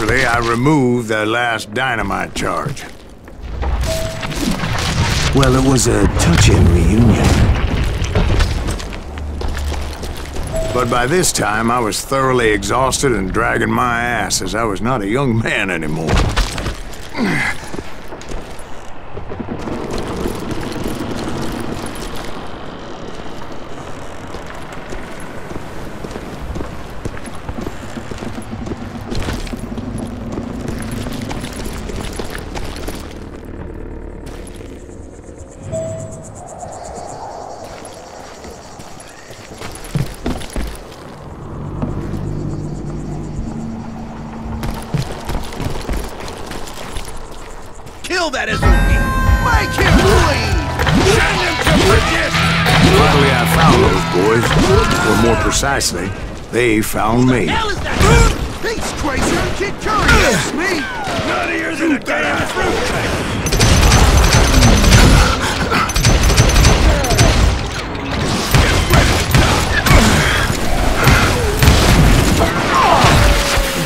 Eventually, I removed the last dynamite charge. Well, it was a touching reunion. But by this time, I was thoroughly exhausted and dragging my ass, as I was not a young man anymore. Kill that Azuki! Make him bleed! Send him to Bridget! Finally, I found those boys. Or more precisely, they found me. Hell is that? He's crazy on Kid Curry, that's me! Nuttier than a damn fruitcake!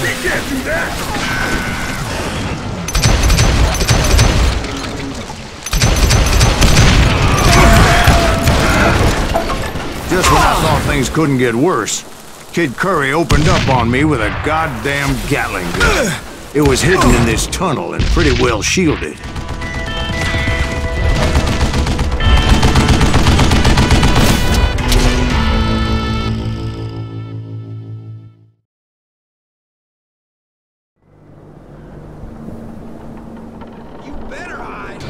He can't do that! Just when I thought things couldn't get worse, Kid Curry opened up on me with a goddamn Gatling gun. It was hidden in this tunnel and pretty well shielded. You better hide!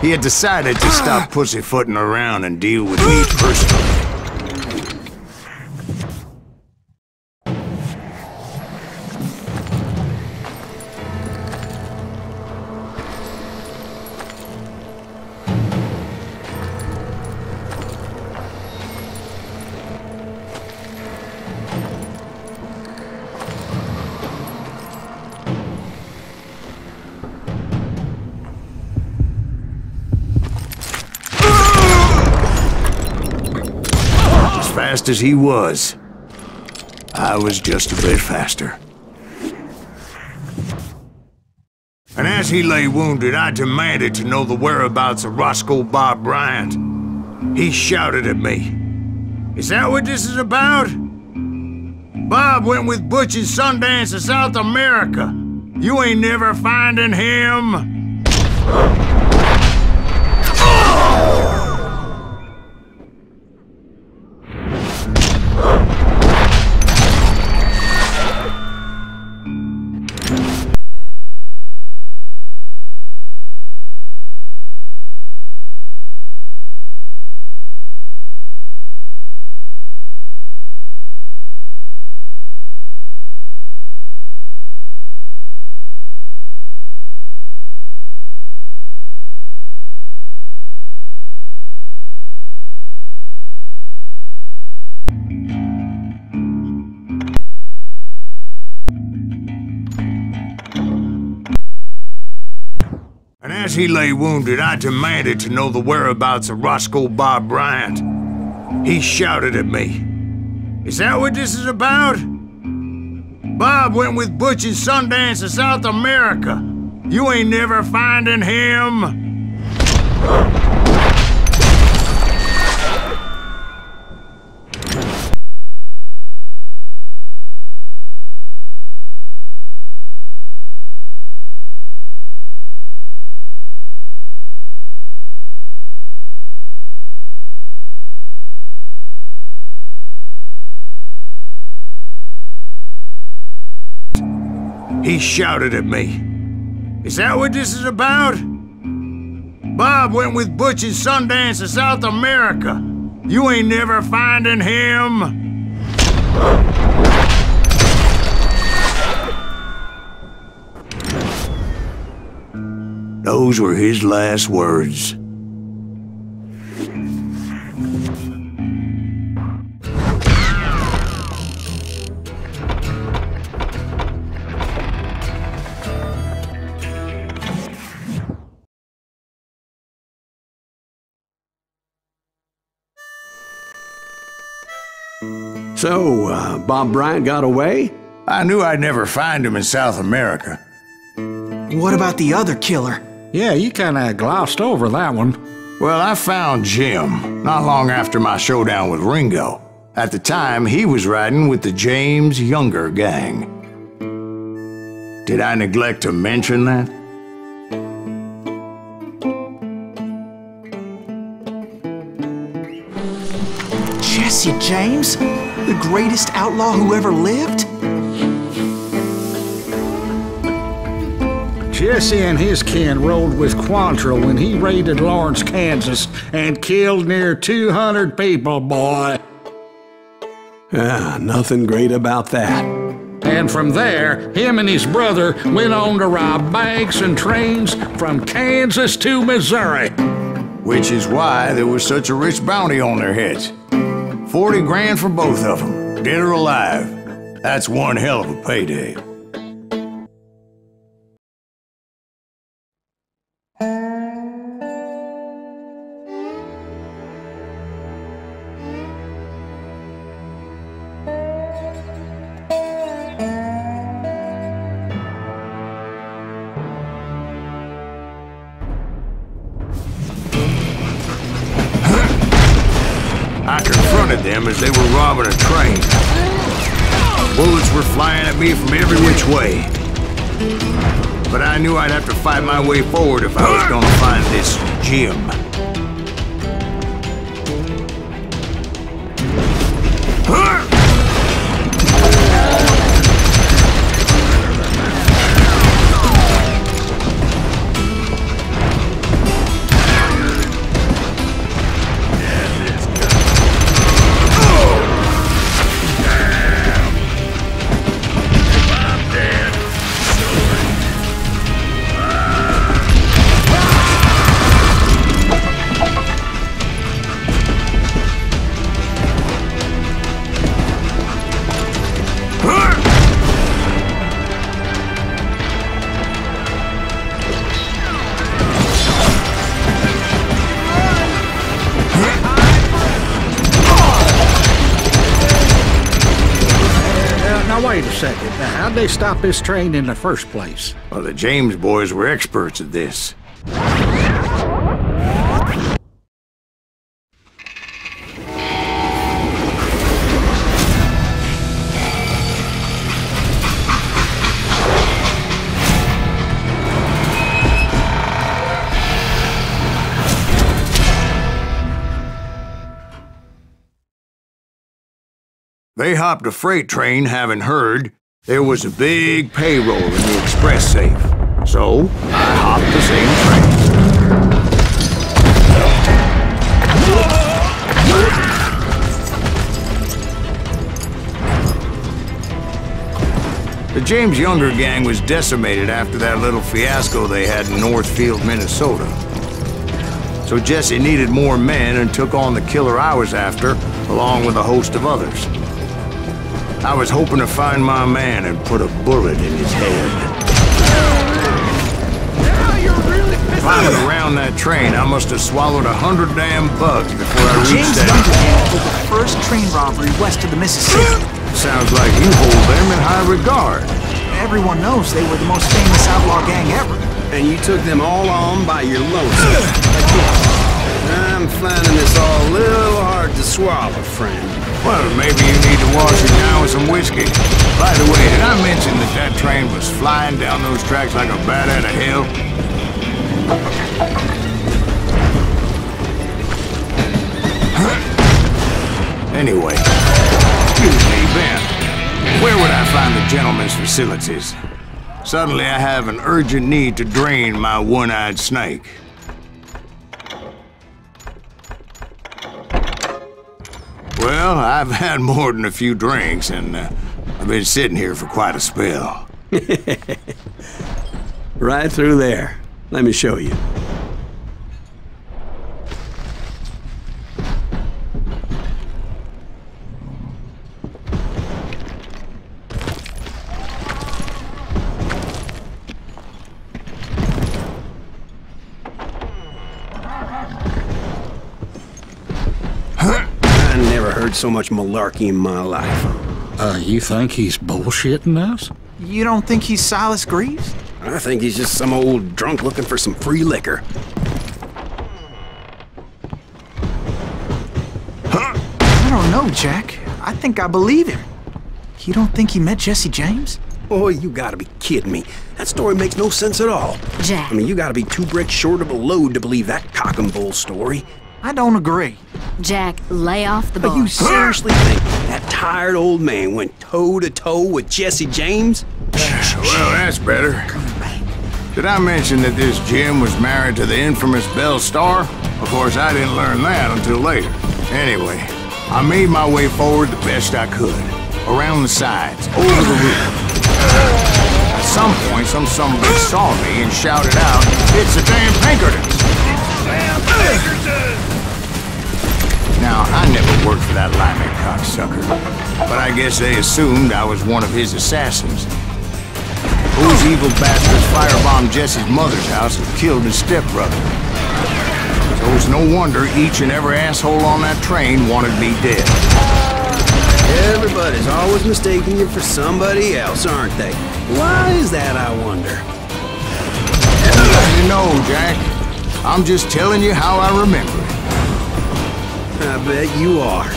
He had decided to stop pussyfooting around and deal with me personally. Fast as he was, I was just a bit faster. And as he lay wounded, I demanded to know the whereabouts of Roscoe Bob Bryant. He shouted at me, "Is that what this is about? Bob went with Butch and Sundance to South America. You ain't never finding him." As he lay wounded, I demanded to know the whereabouts of Roscoe Bob Bryant. He shouted at me. Is that what this is about? Bob went with Butch and Sundance to South America. You ain't never finding him. He shouted at me. Is that what this is about? Bob went with Butch and Sundance to South America. You ain't never finding him. Those were his last words. So, Bob Bryant got away? I knew I'd never find him in South America. What about the other killer? Yeah, you kinda glossed over that one. Well, I found Jim not long after my showdown with Ringo. At the time, he was riding with the James Younger gang. Did I neglect to mention that? Jesse James? The greatest outlaw who ever lived? Jesse and his kin rode with Quantrill when he raided Lawrence, Kansas, and killed near 200 people, boy. Ah, nothing great about that. And from there, him and his brother went on to rob banks and trains from Kansas to Missouri. Which is why there was such a rich bounty on their heads. 40 grand for both of them, dead or alive. That's one hell of a payday. I confronted them as they were robbing a train. Bullets were flying at me from every which way. But I knew I'd have to fight my way forward if I was gonna find this Jim. Wait a second. Now, how'd they stop this train in the first place? Well, the James boys were experts at this. They hopped a freight train having heard there was a big payroll in the express safe. So, I hopped the same train. The James Younger gang was decimated after that little fiasco they had in Northfield, Minnesota. So Jesse needed more men and took on the killer I was after, along with a host of others. I was hoping to find my man and put a bullet in his head. Now you're really pissing driving around that train, I must have swallowed 100 damn bugs before I reached James that. Duncan pulled the first train robbery west of the Mississippi. Sounds like you hold them in high regard. Everyone knows they were the most famous outlaw gang ever. And you took them all on by your lonesome. I'm finding this all a little hard to swallow, friend. Well, maybe you need to wash it down with some whiskey. By the way, did I mention that that train was flying down those tracks like a bat out of hell? Anyway, excuse me, Ben. Where would I find the gentleman's facilities? Suddenly I have an urgent need to drain my one-eyed snake. Well, I've had more than a few drinks, and I've been sitting here for quite a spell. Right through there. Let me show you. I never heard so much malarkey in my life. You think he's bullshitting us? You don't think he's Silas Greaves? I think he's just some old drunk looking for some free liquor. I don't know, Jack. I think I believe him. You don't think he met Jesse James? Boy, you gotta be kidding me. That story makes no sense at all. Jack. I mean, you gotta be 2 bricks short of a load to believe that cock and bull story. I don't agree. Jack, lay off the But bar. you seriously think that tired old man went toe-to-toe with Jesse James? Well, that's better. Did I mention that this Jim was married to the infamous Belle Starr? Of course, I didn't learn that until later. Anyway, I made my way forward the best I could. Around the sides, over the roof. At some point, some bitch saw me and shouted out, "It's the damn Pinkertons!" Now, I never worked for that limey cocksucker, but I guess they assumed I was one of his assassins. Those evil bastards firebombed Jesse's mother's house and killed his stepbrother. So it's no wonder each and every asshole on that train wanted me dead. Everybody's always mistaking you for somebody else, aren't they? Why is that, I wonder? You know, Jack, I'm just telling you how I remember it. I bet you are.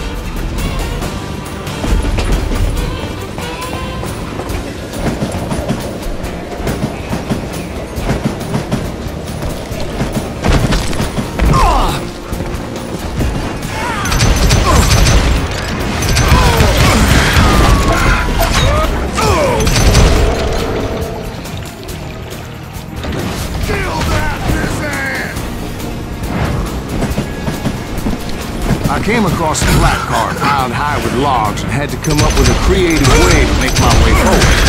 I came across a flat car piled high with logs and had to come up with a creative way to make my way forward.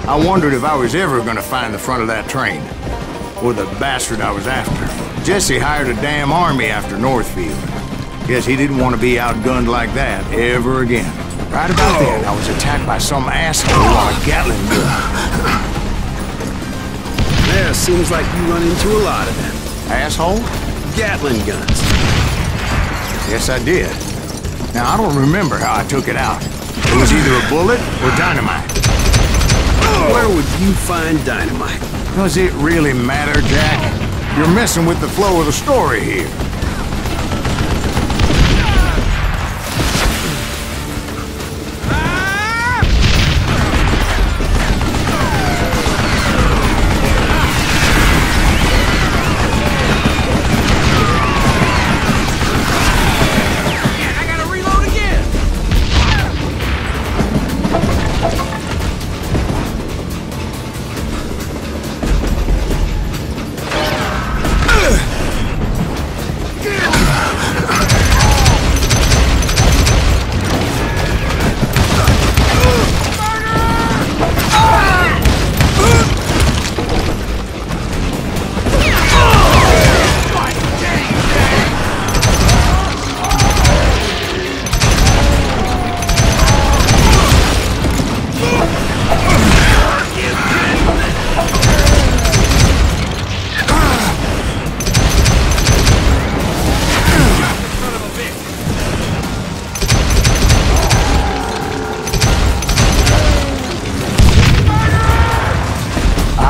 I wondered if I was ever going to find the front of that train, or the bastard I was after. Jesse hired a damn army after Northfield. Guess he didn't want to be outgunned like that ever again. Right about then, I was attacked by some asshole on a Gatling gun. Yeah, seems like you run into a lot of them. Asshole? Gatling guns. Yes, I did. Now, I don't remember how I took it out. It was either a bullet or dynamite. Where would you find dynamite? Does it really matter, Jack? You're messing with the flow of the story here.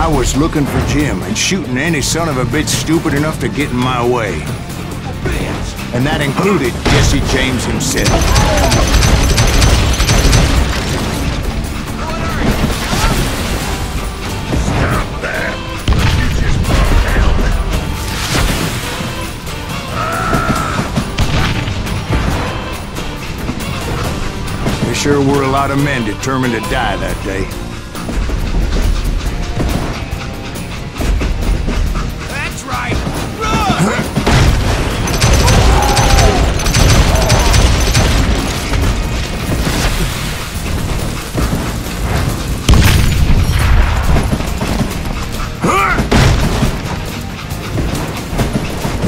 I was looking for Jim and shooting any son of a bitch stupid enough to get in my way. And that included Jesse James himself. There sure were a lot of men determined to die that day. That's right! Run!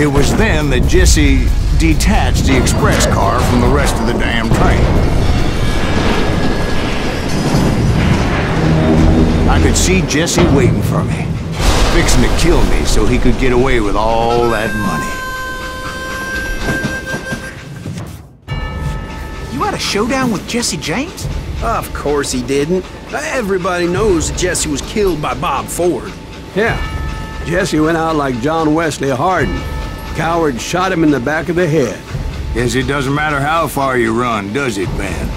It was then that Jesse detached the express car from the rest of the damn train. I could see Jesse waiting for me, fixing to kill me so he could get away with all that money. You had a showdown with Jesse James? Of course he didn't. Everybody knows that Jesse was killed by Bob Ford. Yeah, Jesse went out like John Wesley Hardin. Coward shot him in the back of the head. Guess it doesn't matter how far you run, does it, Ben?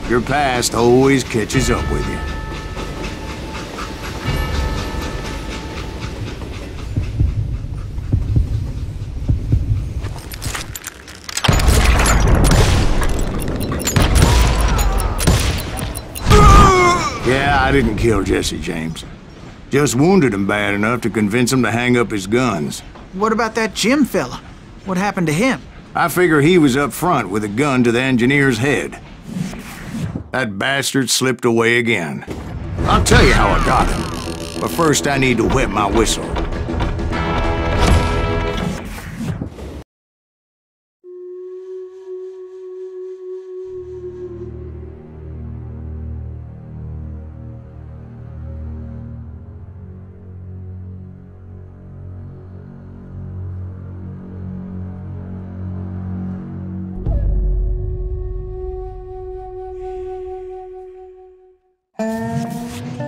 Your past always catches up with you. Yeah, I didn't kill Jesse James. Just wounded him bad enough to convince him to hang up his guns. What about that Jim fella? What happened to him? I figure he was up front with a gun to the engineer's head. That bastard slipped away again. I'll tell you how I got him. But first I need to wet my whistle.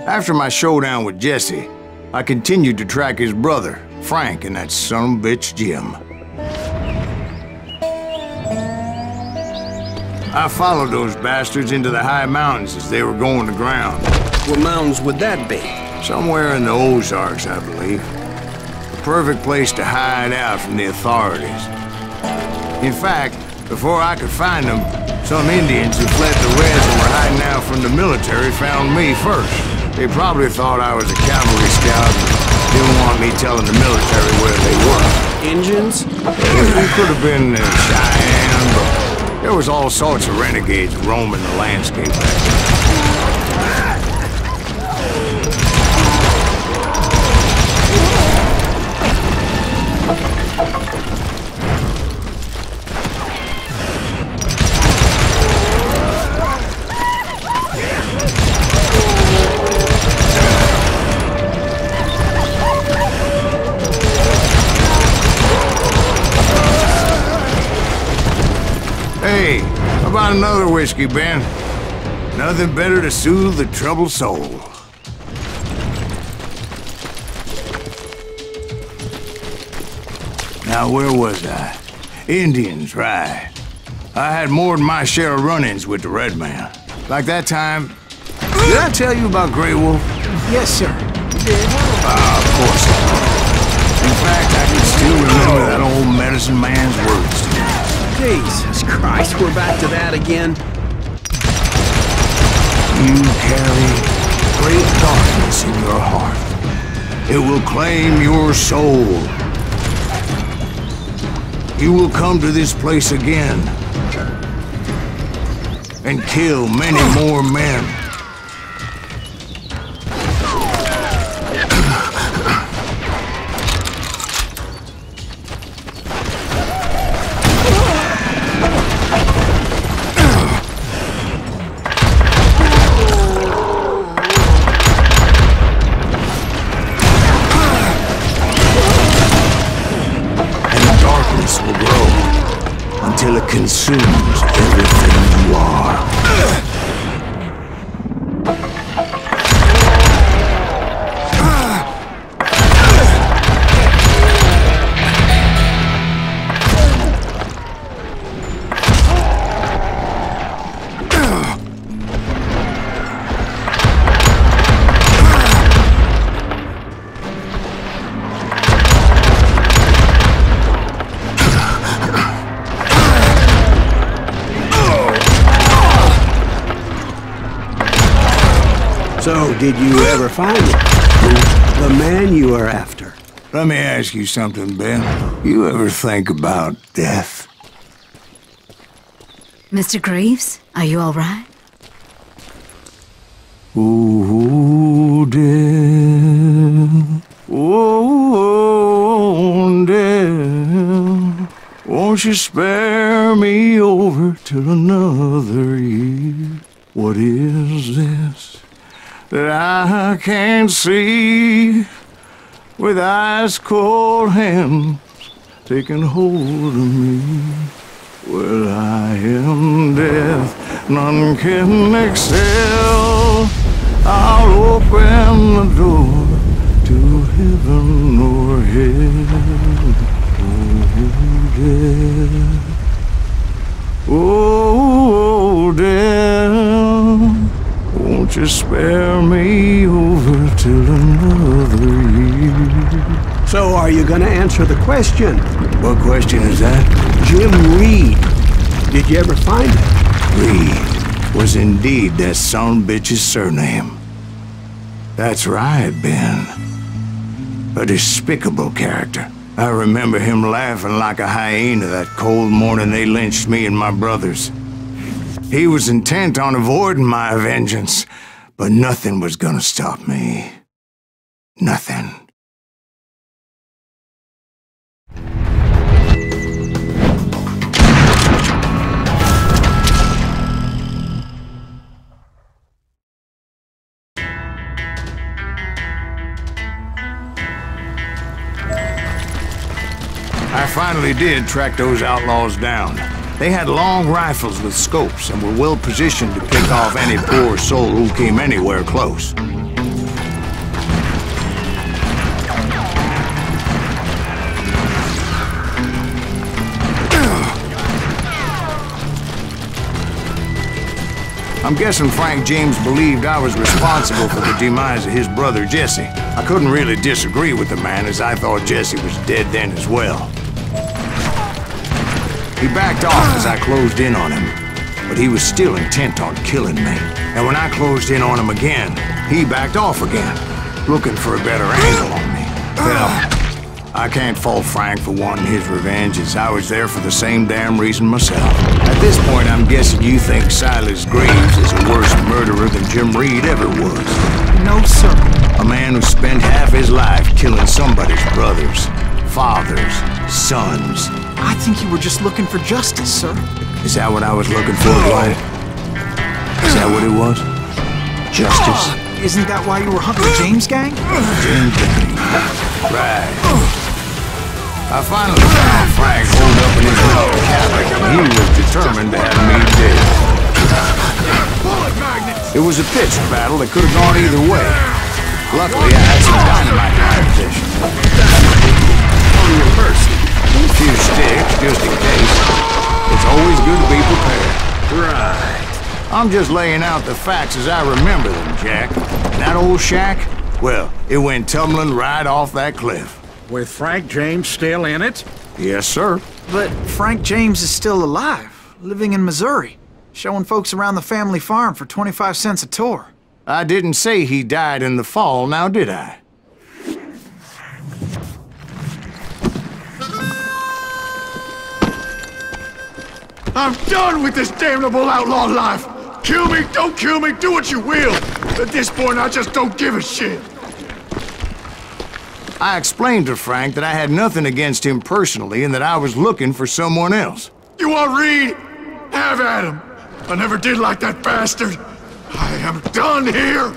After my showdown with Jesse, I continued to track his brother, Frank, and that son of a bitch, Jim. I followed those bastards into the high mountains as they were going to ground. What mountains would that be? Somewhere in the Ozarks, I believe. The perfect place to hide out from the authorities. In fact, before I could find them, some Indians who fled the Reds and were hiding out from the military found me first. They probably thought I was a cavalry scout and didn't want me telling the military where they were. Indians? It could have been Cheyenne, but there was all sorts of renegades roaming the landscape back then. Hey, how about another whiskey, Ben? Nothing better to soothe the troubled soul. Now, where was I? Indians, right. I had more than my share of run-ins with the Red Man. Like that time... Did I tell you about Grey Wolf? Yes, sir. Of course I did. In fact, I can still remember that old medicine man's words to me. Jesus Christ, we're back to that again. You carry great darkness in your heart. It will claim your soul. You will come to this place again and kill many more men. Until it consumes everything you are. So, did you ever find it? The man you are after? Let me ask you something, Ben. You ever think about death? Mr. Greaves, are you all right? Ooh, death. Oh, death. Won't you spare me over till another year? What is this that I can't see? With ice cold hands taking hold of me. Well, I am death, none can excel. I'll open the door to heaven or hell. Oh, death. Oh, death. Won't you spare me over till another year? So are you gonna answer the question? What question is that? Jim Reed. Did you ever find him? Reed was indeed that son-bitch's surname. That's right, Ben. A despicable character. I remember him laughing like a hyena that cold morning they lynched me and my brothers. He was intent on avoiding my vengeance, but nothing was gonna stop me. Nothing. I finally did track those outlaws down. They had long rifles with scopes and were well positioned to pick off any poor soul who came anywhere close. I'm guessing Frank James believed I was responsible for the demise of his brother Jesse. I couldn't really disagree with the man, as I thought Jesse was dead then as well. He backed off as I closed in on him, but he was still intent on killing me. And when I closed in on him again, he backed off again, looking for a better angle on me. Well, I can't fault Frank for wanting his revenge, as I was there for the same damn reason myself. At this point, I'm guessing you think Silas Graves is a worse murderer than Jim Reed ever was. No, sir. A man who spent half his life killing somebody's brothers, fathers, sons. I think you were just looking for justice, sir. Is that what I was looking for, Dwight? Is that what it was? Justice? Isn't that why you were hunting the James gang? James gang. Right. I finally found Frank holed up in his little cabin, and he was determined to have me dead. It was a pitched battle that could have gone either way. Luckily, I had some dynamite in my possession. On your person. A few sticks, just in case. It's always good to be prepared. Right. I'm just laying out the facts as I remember them, Jack. And that old shack, well, it went tumbling right off that cliff. With Frank James still in it? Yes, sir. But Frank James is still alive, living in Missouri, showing folks around the family farm for 25 cents a tour. I didn't say he died in the fall, now did I? I'm done with this damnable outlaw life! Kill me, don't kill me, do what you will! At this point, I just don't give a shit! I explained to Frank that I had nothing against him personally and that I was looking for someone else. You want Reed? Have at him! I never did like that bastard! I am done here!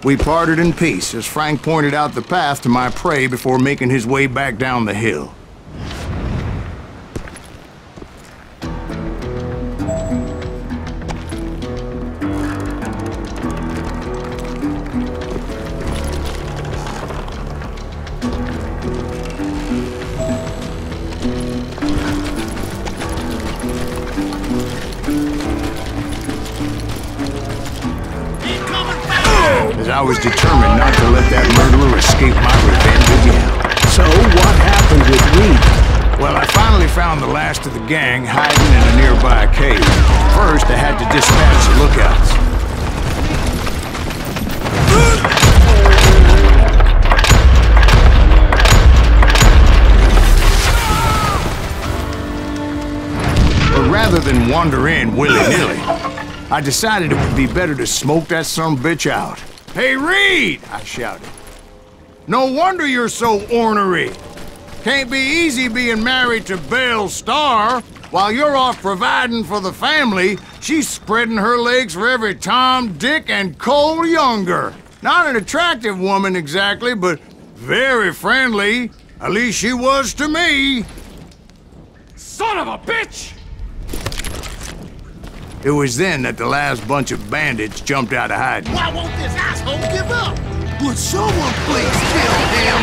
We parted in peace as Frank pointed out the path to my prey before making his way back down the hill. As I was determined not to let that murderer escape my revenge again. So what happened with Reed? Well, I finally found the last of the gang hiding in a nearby cave. First, I had to dispatch the lookouts. But rather than wander in willy-nilly, I decided it would be better to smoke that son-of-a-bitch out. "Hey, Reed!" I shouted. "No wonder you're so ornery. Can't be easy being married to Belle Starr. While you're off providing for the family, she's spreading her legs for every Tom, Dick, and Cole Younger. Not an attractive woman exactly, but very friendly. At least she was to me." Son of a bitch! It was then that the last bunch of bandits jumped out of hiding. Why won't this asshole give up? Would someone please kill him?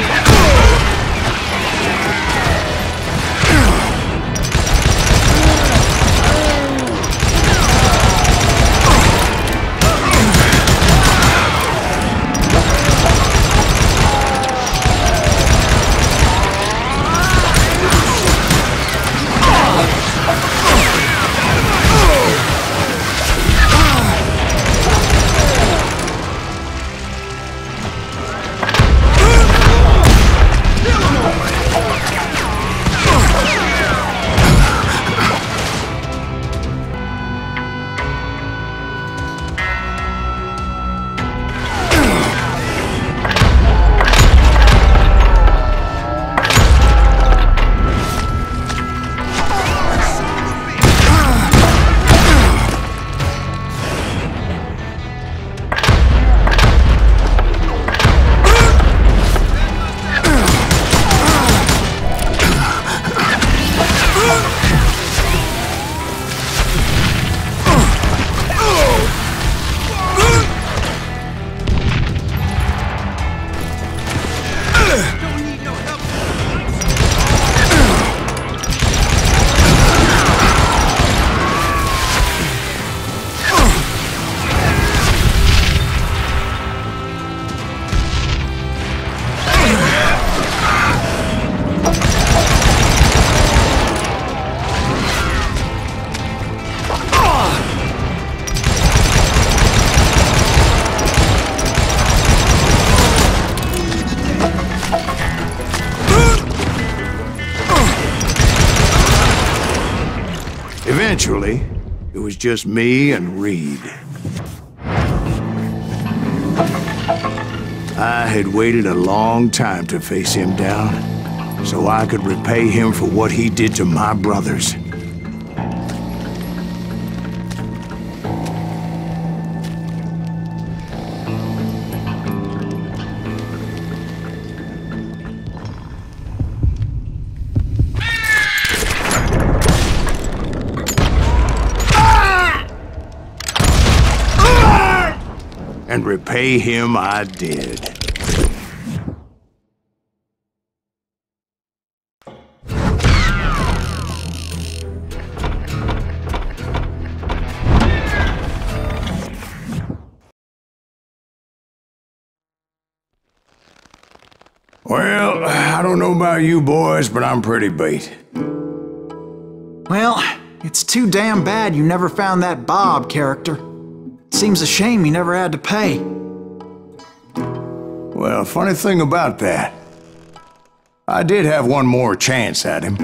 Eventually, it was just me and Reed. I had waited a long time to face him down, so I could repay him for what he did to my brothers. And repay him I did. Well, I don't know about you boys, but I'm pretty beat. Well, it's too damn bad you never found that Bob character. Seems a shame he never had to pay. Well, funny thing about that, I did have one more chance at him.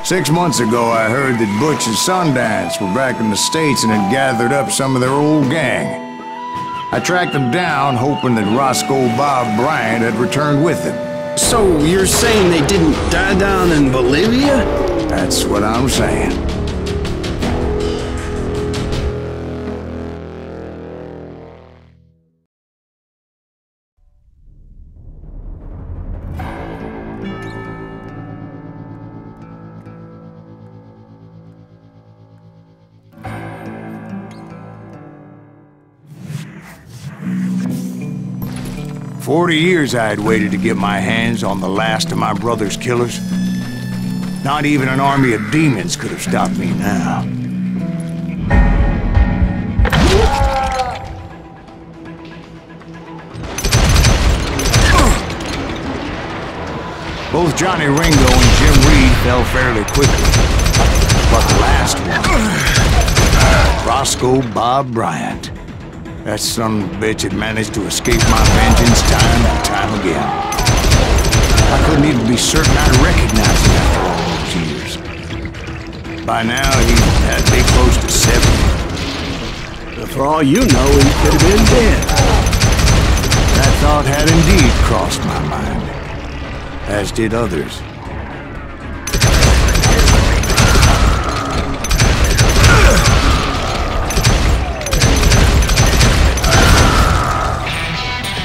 Six months ago, I heard that Butch and Sundance were back in the States and had gathered up some of their old gang. I tracked them down, hoping that Roscoe Bob Bryant had returned with them. So you're saying they didn't die down in Bolivia? That's what I'm saying. "40 years I had waited to get my hands on the last of my brother's killers. Not even an army of demons could have stopped me now. Both Johnny Ringo and Jim Reed fell fairly quickly. But the last one, Roscoe Bob Bryant. That son of a bitch had managed to escape my vengeance time and time again. I couldn't even be certain I'd recognize him after all those years. By now, he had to be close to 70. But for all you know, he could have been dead. That thought had indeed crossed my mind, as did others.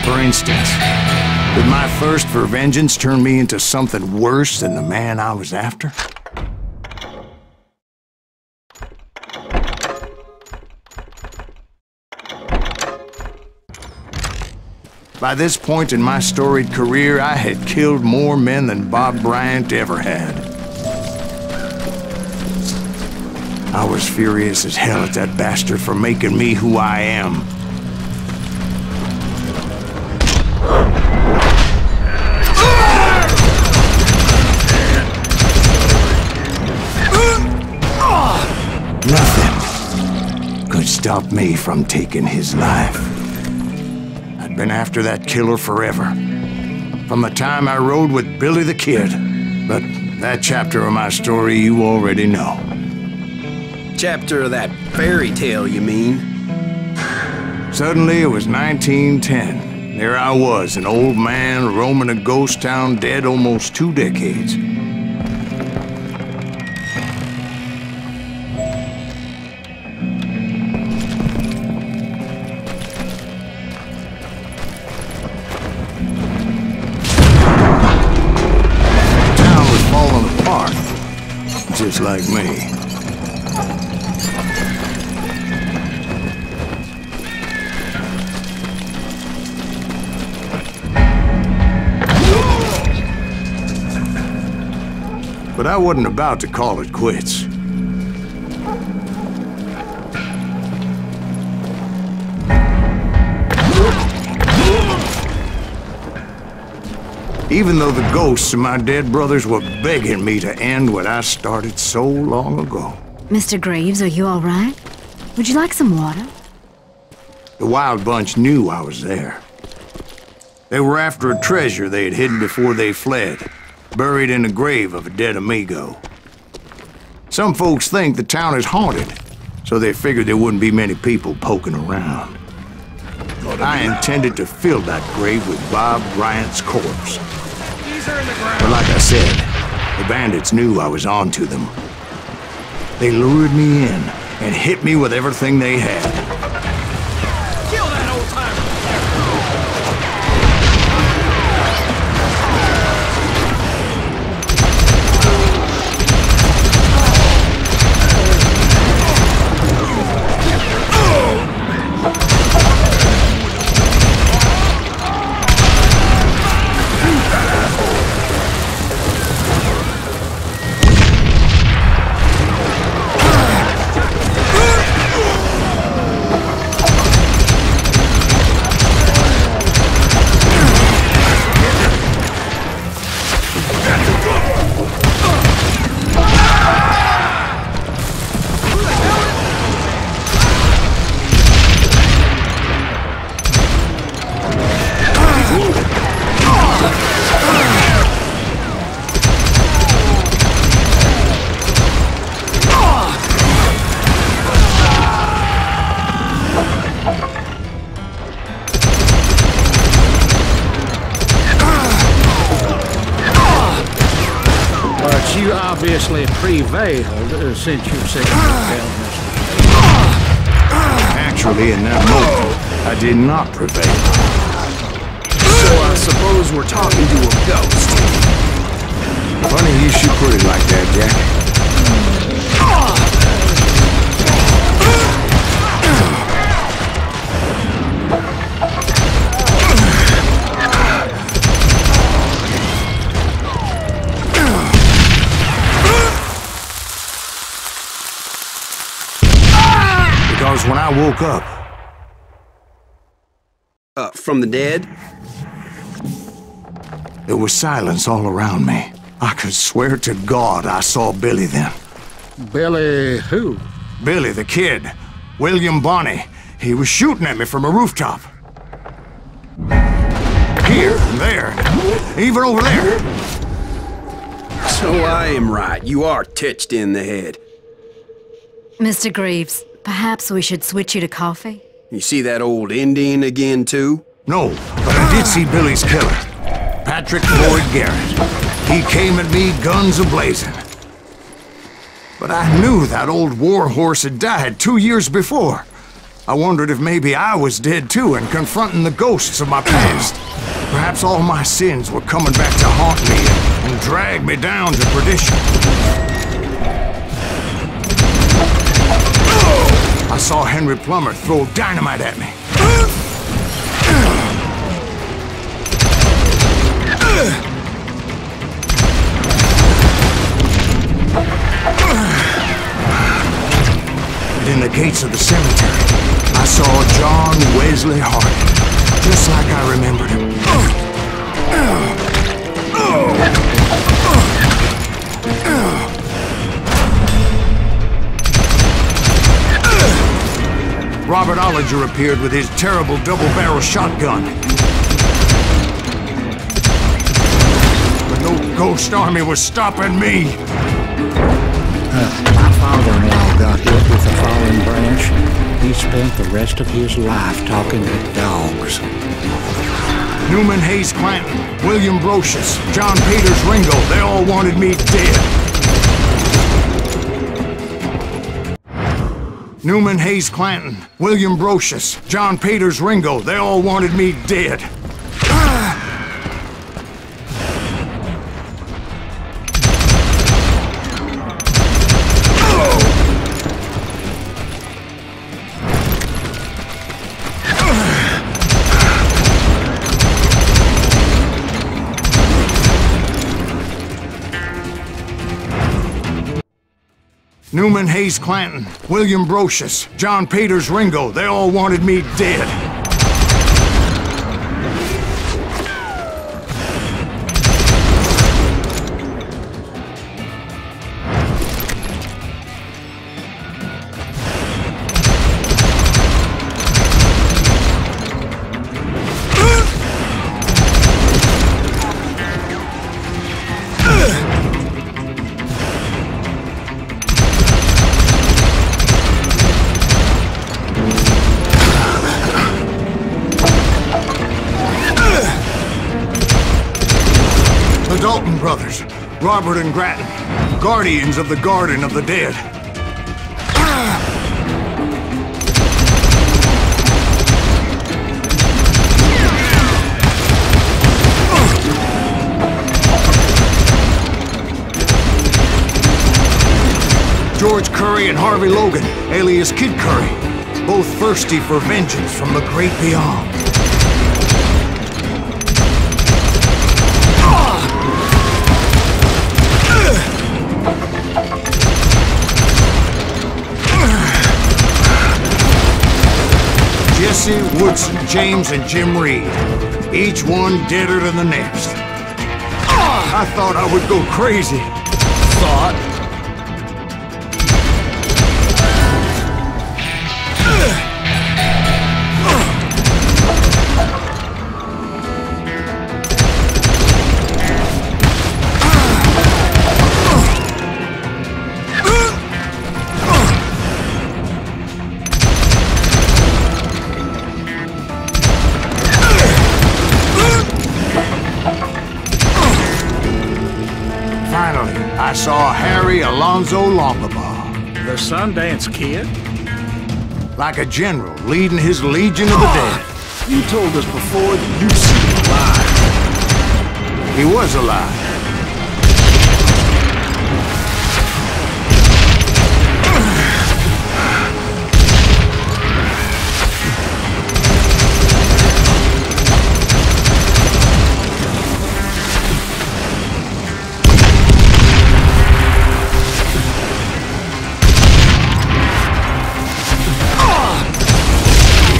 For instance, did my thirst for vengeance turn me into something worse than the man I was after? By this point in my storied career, I had killed more men than Bob Bryant ever had. I was furious as hell at that bastard for making me who I am. Nothing could stop me from taking his life. I'd been after that killer forever, from the time I rode with Billy the Kid. But that chapter of my story you already know. Chapter of that fairy tale, you mean? Suddenly it was 1910. There I was, an old man roaming a ghost town dead almost 2 decades. Just like me. But I wasn't about to call it quits. Even though the ghosts of my dead brothers were begging me to end what I started so long ago. Mr. Graves, are you all right? Would you like some water? The Wild Bunch knew I was there. They were after a treasure they had hidden before they fled, buried in the grave of a dead amigo. Some folks think the town is haunted, so they figured there wouldn't be many people poking around. I intended to fill that grave with Bob Bryant's corpse. But like I said, the bandits knew I was on to them. They lured me in and hit me with everything they had. Kill that old timer! You obviously prevailed since you've said your Actually, in that moment, I did not prevail. So I suppose we're talking to a ghost. Funny you should put it like that, Jack. Because when I woke up... From the dead? There was silence all around me. I could swear to God I saw Billy then. Billy who? Billy the kid. William Bonney. He was shooting at me from a rooftop. Here, and there, even over there. So I am right. You are touched in the head. Mr. Greaves, perhaps we should switch you to coffee? You see that old Indian again, too? No, but I did see Billy's killer. Patrick Floyd Garrett. He came at me guns a-blazing. But I knew that old war horse had died 2 years before. I wondered if maybe I was dead too and confronting the ghosts of my past. Perhaps all my sins were coming back to haunt me and drag me down to perdition. I saw Henry Plummer throw dynamite at me. And in the gates of the cemetery, I saw John Wesley Hardin, just like I remembered him. Robert Ollinger appeared with his terrible double-barrel shotgun. But no ghost army was stopping me. My father-in-law got hit with a falling branch. He spent the rest of his life talking to dogs. Newman Hayes Clanton, William Brocious, John Peters Ringo, they all wanted me dead. Newman Hayes Clanton, William Brocious, John Peters Ringo, they all wanted me dead. Newman Hayes Clanton, William Brocious, John Peters Ringo, they all wanted me dead. The Dalton brothers, Robert and Grattan, guardians of the Garden of the Dead. George Curry and Harvey Logan, alias Kid Curry, both thirsty for vengeance from the great beyond. Jesse, Woodson, James, and Jim Reed. Each one deader than the next. I thought I would go crazy. Thought. Finally, I saw Harry Alonzo Longabaugh. The Sundance Kid? Like a general leading his legion of the dead. You told us before that you see him alive. He was alive.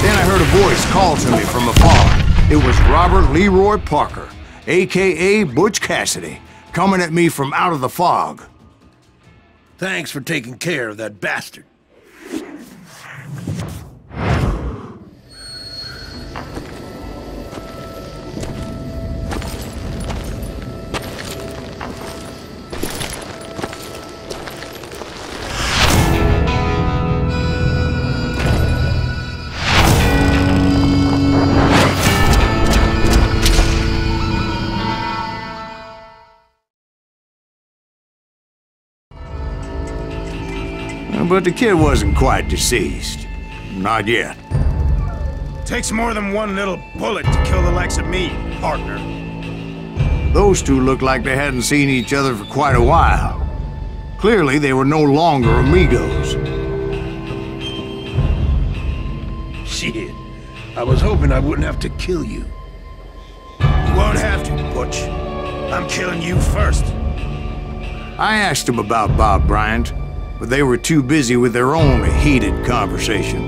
Then I heard a voice call to me from afar. It was Robert Leroy Parker, a.k.a. Butch Cassidy, coming at me from out of the fog. Thanks for taking care of that bastard. But the kid wasn't quite deceased. Not yet. Takes more than one little bullet to kill the likes of me, partner. Those two looked like they hadn't seen each other for quite a while. Clearly, they were no longer amigos. Shit. I was hoping I wouldn't have to kill you. You won't have to, Butch. I'm killing you first. I asked them about Bob Bryant, but they were too busy with their own heated conversation.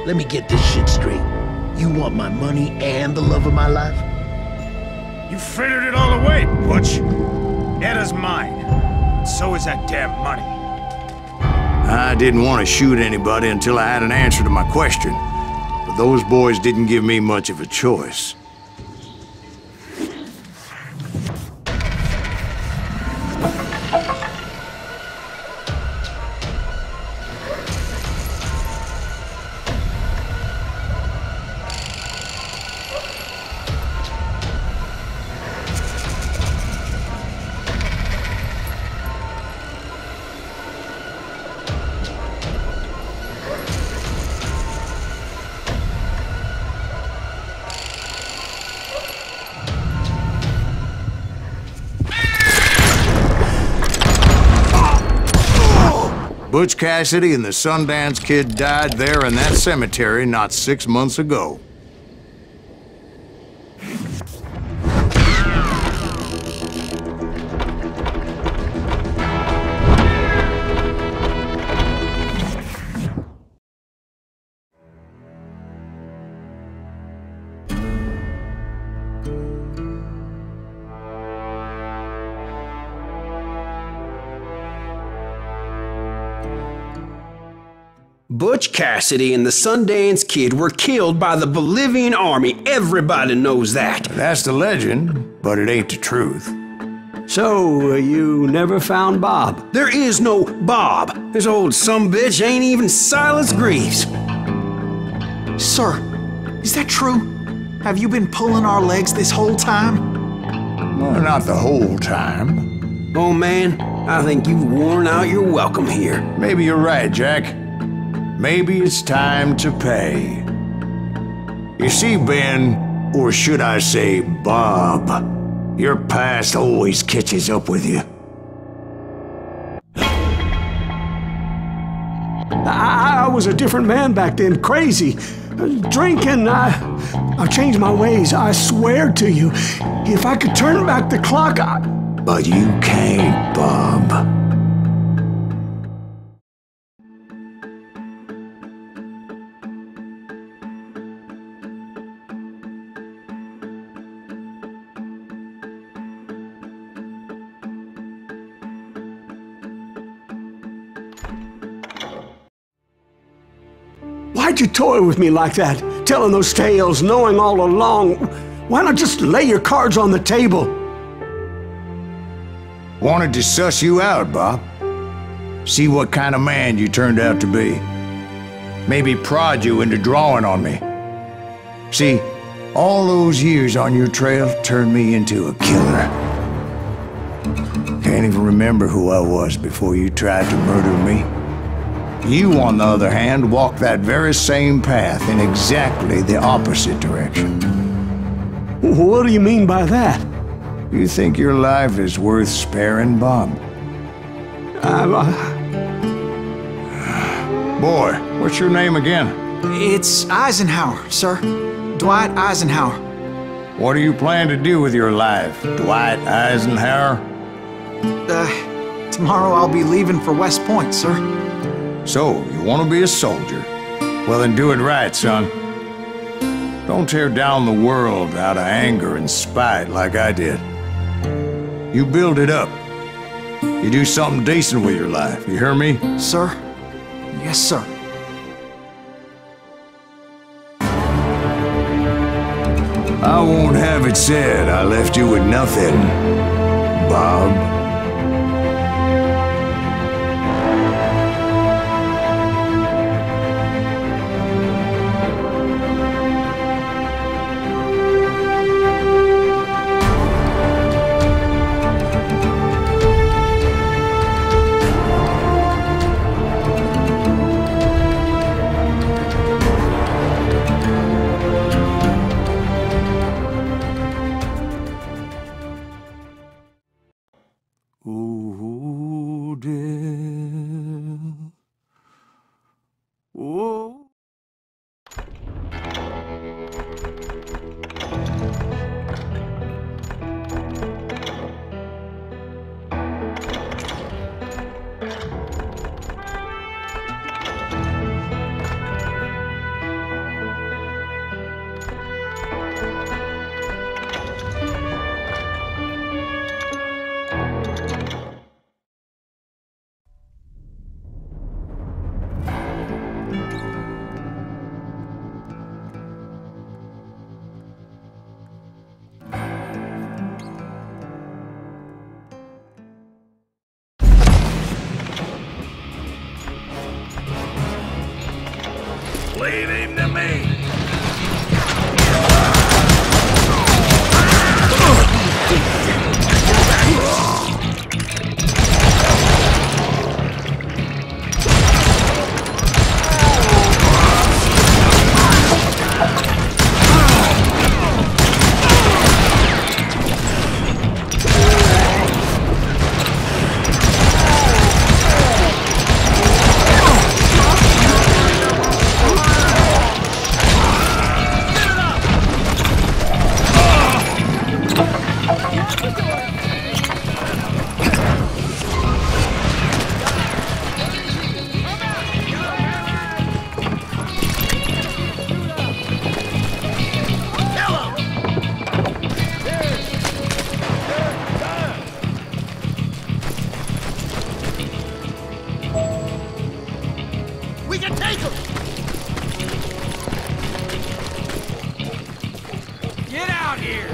Let me get this shit straight. You want my money and the love of my life? You frittered it all away, Butch. Etta's mine. So is that damn money. I didn't want to shoot anybody until I had an answer to my question, but those boys didn't give me much of a choice. Butch Cassidy and the Sundance Kid died there in that cemetery not 6 months ago. Butch Cassidy and the Sundance Kid were killed by the Bolivian army. Everybody knows that. That's the legend, but it ain't the truth. So, you never found Bob? There is no Bob. This old sumbitch ain't even Silas Greaves. Sir, is that true? Have you been pulling our legs this whole time? Well, not the whole time. Oh man, I think you've worn out your welcome here. Maybe you're right, Jack. Maybe it's time to pay. You see, Ben, or should I say Bob, your past always catches up with you. I was a different man back then, crazy. Drinking, I changed my ways, I swear to you. If I could turn back the clock, But you can't, Bob. Why'd you toy with me like that? Telling those tales, knowing all along. Why not just lay your cards on the table? Wanted to suss you out, Bob. See what kind of man you turned out to be. Maybe prod you into drawing on me. See, all those years on your trail turned me into a killer. Can't even remember who I was before you tried to murder me. You, on the other hand, walked that very same path in exactly the opposite direction. What do you mean by that? You think your life is worth sparing, Bob? Boy, what's your name again? It's Eisenhower, sir. Dwight Eisenhower. What do you plan to do with your life, Dwight Eisenhower? Tomorrow I'll be leaving for West Point, sir. So, you want to be a soldier? Well, then do it right, son. Don't tear down the world out of anger and spite like I did. You build it up. You do something decent with your life, you hear me? Sir? Yes, sir. I won't have it said I left you with nothing, Bob. Ooh, dear. Ooh. Leave him to me! We can take him! Get out here!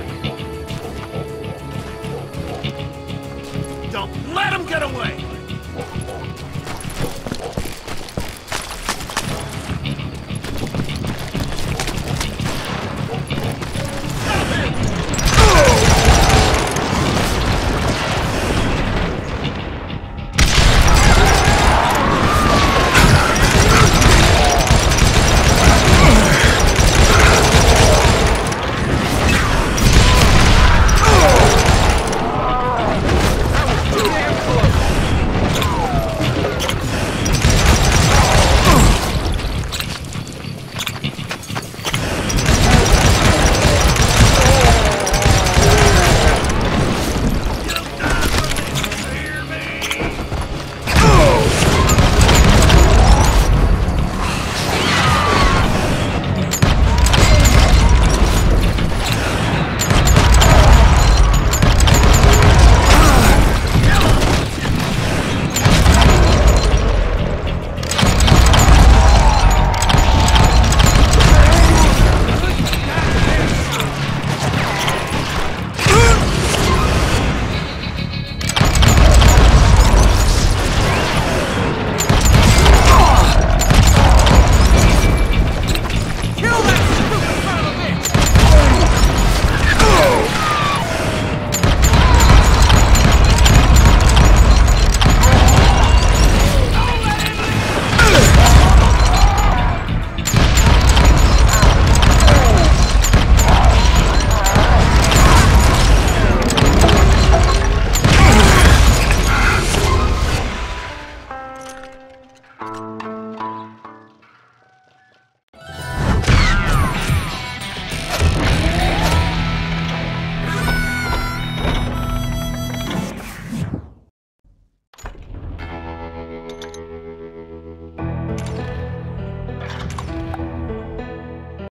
Don't let him get away!